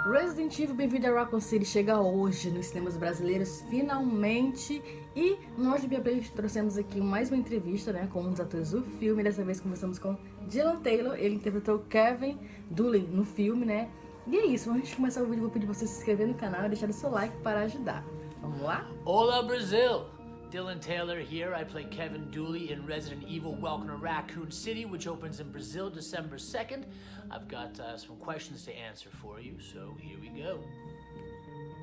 Resident Evil Bem-Vindo a Raccoon City chega hoje nos cinemas brasileiros, finalmente. E nós do BiaPlay trouxemos aqui mais uma entrevista, né, com um dos atores do filme. Dessa vez conversamos com Dylan Taylor, ele interpretou Kevin Dooley no filme, né. E é isso, antes de começar o vídeo, vou pedir pra você se inscrever no canal e deixar o seu like para ajudar. Vamos lá? Hola Brazil! Dylan Taylor here. I play Kevin Dooley in Resident Evil Welcome to Raccoon City, which opens in Brazil December 2nd. I've got some questions to answer for you, so here we go.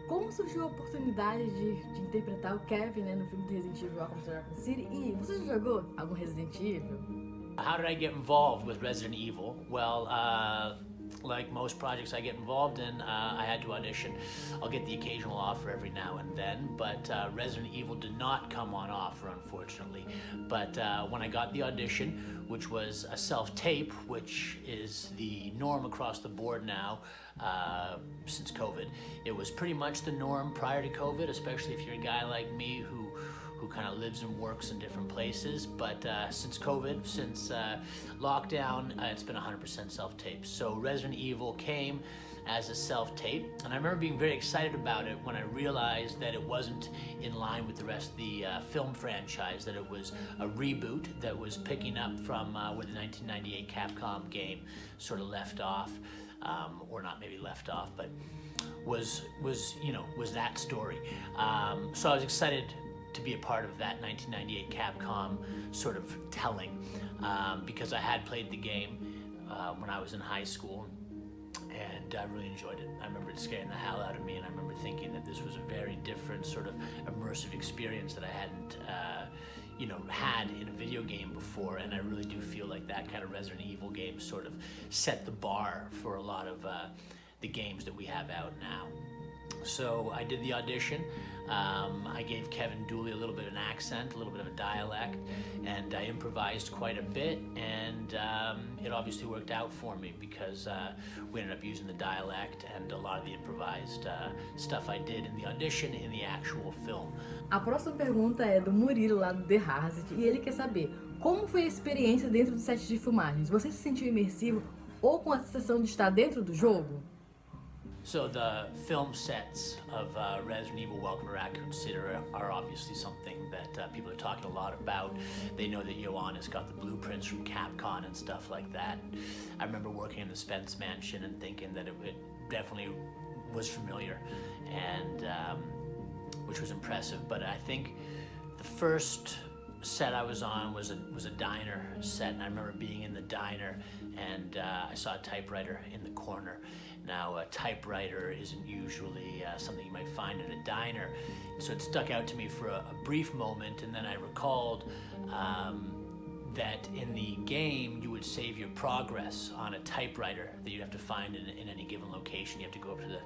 Como surgiu a oportunidade de interpretar o Kevin, né, no filme de Resident Evil Welcome to Raccoon City? E você já jogou algum Resident Evil? How did I get involved with Resident Evil? Well, like most projects I get involved in, I had to audition. I'll get the occasional offer every now and then, but Resident Evil did not come on offer, unfortunately. But when I got the audition, which was a self-tape, which is the norm across the board now since COVID, it was pretty much the norm prior to COVID, especially if you're a guy like me who kind of lives and works in different places. But since COVID, since lockdown, it's been 100% self-tape. So Resident Evil came as a self-tape, and I remember being very excited about it when I realized that it wasn't in line with the rest of the film franchise, that it was a reboot that was picking up from where the 1998 Capcom game sort of left off, or not maybe left off, but was that story. So I was excited to be a part of that 1998 Capcom sort of telling, because I had played the game when I was in high school, and I really enjoyed it. I remember it scaring the hell out of me, and I remember thinking that this was a very different sort of immersive experience that I hadn't had in a video game before, and I really do feel like that kind of Resident Evil game sort of set the bar for a lot of the games that we have out now. So I did the audition. I gave Kevin Dooley a little bit of an accent, a little bit of a dialect, and I improvised quite a bit, and it obviously worked out for me because we ended up using the dialect and a lot of the improvised stuff I did in the audition in the actual film. A próxima pergunta é do Murilo, lá do The Hazard, e ele quer saber como foi a experiência dentro do set de filmagens. Você se sentiu imersivo ou com a sensação de estar dentro do jogo? So the film sets of Resident Evil Welcome to Raccoon City are obviously something that people are talking a lot about. They know that Johannes got the blueprints from Capcom and stuff like that. I remember working in the Spence Mansion and thinking that it definitely was familiar, and which was impressive. But I think the first set I was on was a diner set, and I remember being in the diner, and I saw a typewriter in the corner. Now, a typewriter isn't usually something you might find in a diner, so it stuck out to me for a brief moment, and then I recalled that in the game you would save your progress on a typewriter that you'd have to find in any given location. You have to go up to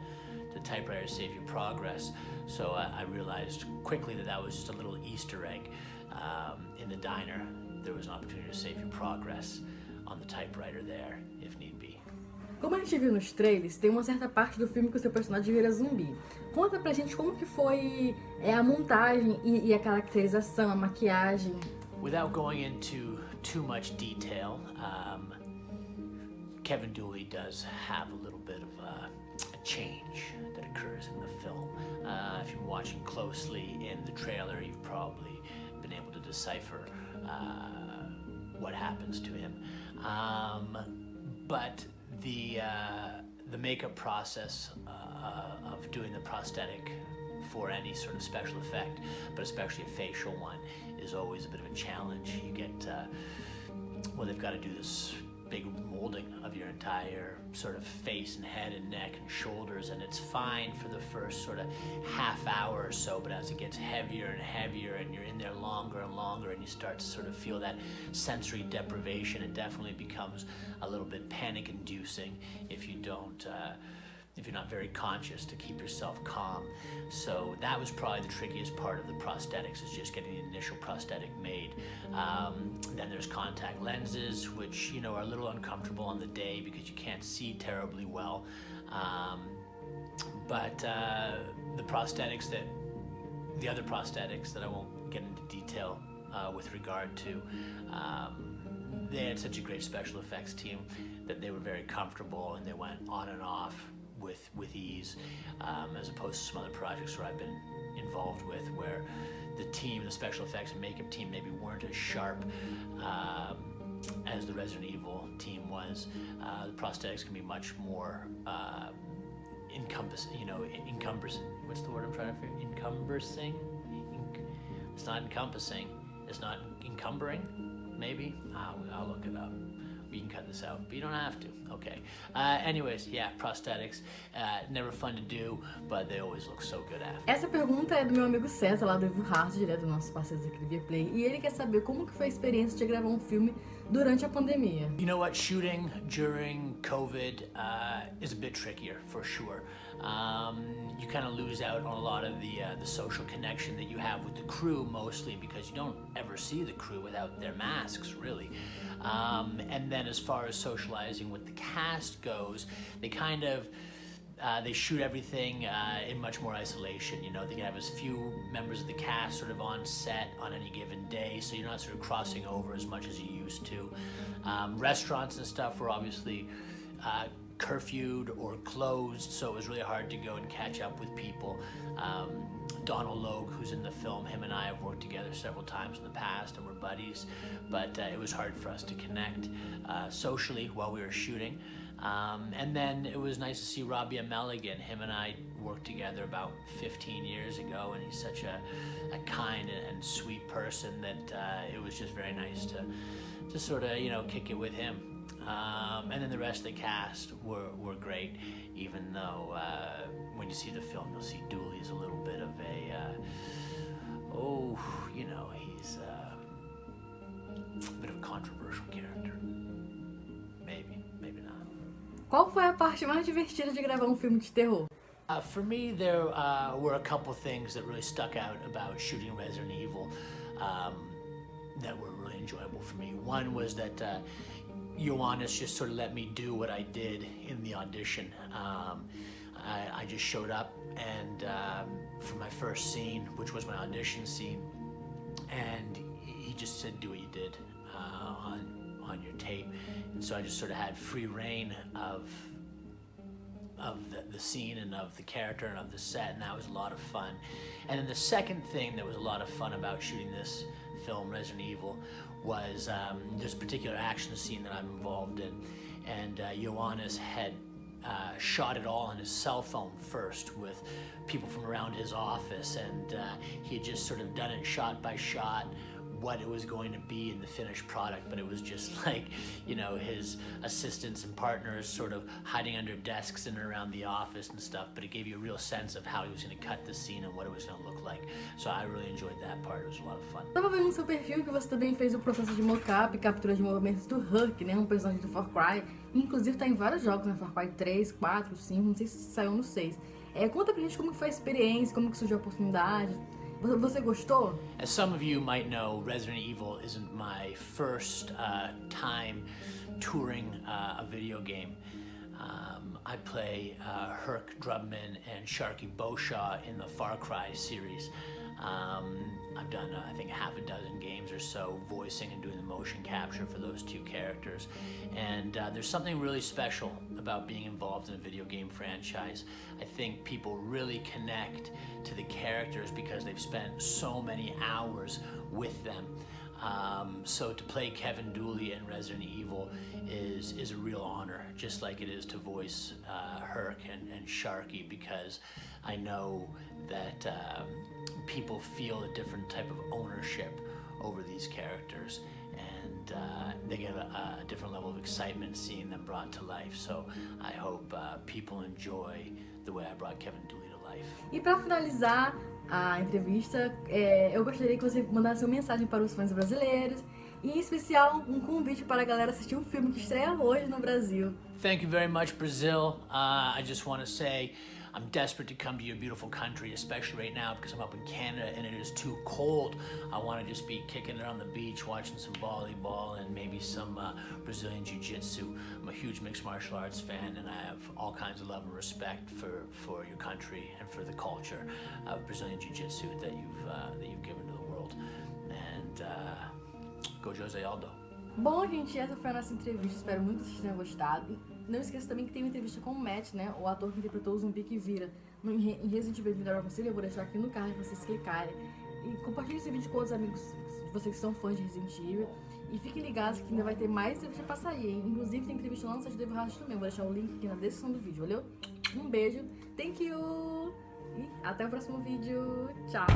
the typewriter to save your progress. So I realized quickly that was just a little Easter egg. In the diner, there was an opportunity to save your progress on the typewriter there, if need be. Como a gente viu nos trailers, tem uma certa parte do filme que o seu personagem vira zumbi. Conta pra gente como que foi a montagem e a caracterização, a maquiagem. Without going into too much detail, Kevin Dooley does have a little bit of a change that occurs in the film. If you've been watching closely in the trailer, you've probably been able to decipher what happens to him. But the makeup process of doing the prosthetic for any sort of special effect, but especially a facial one, is always a bit of a challenge. You get, they've got to do this big molding of your entire sort of face and head and neck and shoulders, and it's fine for the first sort of half hour or so, but as it gets heavier and heavier and you're in there longer and longer and you start to sort of feel that sensory deprivation, it definitely becomes a little bit panic inducing if you don't if you're not very conscious to keep yourself calm. So that was probably the trickiest part of the prosthetics, is just getting the initial prosthetic made. Then there's contact lenses, which are a little uncomfortable on the day because you can't see terribly well. But the other prosthetics that I won't get into detail with regard to, they had such a great special effects team that they were very comfortable, and they went on and off with ease, as opposed to some other projects where I've been involved with, where the team, the special effects and makeup team, maybe weren't as sharp as the Resident Evil team was. The prosthetics can be much more encompassing. What's the word I'm trying to figure? Encompassing? It's not encompassing. It's not encumbering. Maybe I'll look it up. You can cut this out, but you don't have to. Okay. Anyways, yeah, prosthetics, never fun to do, but they always look so good after. Essa pergunta é do meu amigo César, lá do Evil Heart, direto do nosso parceiro aqui do BiaPlay, e ele quer saber como que foi a experiência de gravar um filme durante a pandemia. You know what? Shooting during COVID is a bit trickier, for sure. You kind of lose out on a lot of the social connection that you have with the crew, mostly because you don't ever see the crew without their masks, really. And then as far as socializing with the cast goes, they kind of they shoot everything in much more isolation. You know, they can have as few members of the cast sort of on set on any given day, so you're not sort of crossing over as much as you used to. Restaurants and stuff were obviously curfewed or closed, so it was really hard to go and catch up with people. Donald Logue, who's in the film, him and I have worked together several times in the past and we're buddies, but it was hard for us to connect socially while we were shooting. And then it was nice to see BiaPlay again. Him and I worked together about 15 years ago, and he's such a kind and sweet person that it was just very nice to sort of, you know, kick it with him. And then the rest of the cast were great, even though when you see the film, you'll see Dooley is a little bit of a, he's a bit of a controversial character. Maybe not. Qual foi a parte mais divertida de gravar um filme de terror? For me, there were a couple things that really stuck out about shooting Resident Evil that were really enjoyable for me. One was that Ioannis just sort of let me do what I did in the audition. I just showed up and for my first scene, which was my audition scene, and he just said, do what you did on your tape. And so I just sort of had free reign of the scene and of the character and of the set, and that was a lot of fun. And then the second thing that was a lot of fun about shooting this film, Resident Evil, was there's a particular action scene that I'm involved in, and Ioannis had shot it all on his cell phone first with people from around his office, and he had just sort of done it shot by shot what it was going to be in the finished product, but it was just like, you know, his assistants and partners sort of hiding under desks in and around the office and stuff, but it gave you a real sense of how he was going to cut the scene and what it was going to look like. So I really enjoyed that part. It was a lot of fun. Tava vendo no seu perfil que você também fez o processo de mocap e captura de movimentos do Hulk, né, um personagem do Far Cry, inclusive tá em vários jogos, né, Far Cry 3, 4, 5, não sei se saiu no 6. Conta pra gente como foi a experiência, como que surgiu a oportunidade. Você gostou? As some of you might know, Resident Evil isn't my first time touring a video game. I play Herc Drubman and Sharky Beauchamp in the Far Cry series. I've done, I think, half a dozen games or so voicing and doing the motion capture for those two characters. And there's something really special about being involved in a video game franchise. I think people really connect to the characters because they've spent so many hours with them. So to play Kevin Dooley in Resident Evil is a real honor, just like it is to voice Herc and Sharky, because I know that people feel a different type of ownership over these characters, and they get a different level of excitement seeing them brought to life. So I hope people enjoy the way I brought Kevin Dooley to life. E para finalizar a entrevista, eu gostaria que você mandasse uma mensagem para os fãs brasileiros, e em especial um convite para a galera assistir um filme que estreia hoje no Brasil. Thank you very much, Brazil. I just want to say I'm desperate to come to your beautiful country, especially right now because I'm up in Canada and it is too cold. I want to just be kicking it on the beach, watching some volleyball and maybe some Brazilian Jiu-Jitsu. I'm a huge mixed martial arts fan, and I have all kinds of love and respect for your country and for the culture of Brazilian Jiu-Jitsu that you've given to the world. And go Jose Aldo. Bom, gente, essa foi a nossa entrevista. Espero muito que vocês tenham gostado. não esqueça também que tem uma entrevista com o Matt, né? O ator que interpretou o zumbi que vira em Resident Bem-Vindo da Raccoon City. Eu vou deixar aqui no card pra vocês clicarem. E compartilhe esse vídeo com outros amigos de vocês que são fãs de Resident Evil. E fiquem ligados que ainda vai ter mais entrevista pra sair, hein? Inclusive tem entrevista lá no site do Evo também. Vou deixar o link aqui na descrição do vídeo, valeu? Um beijo, thank you! E até o próximo vídeo. Tchau!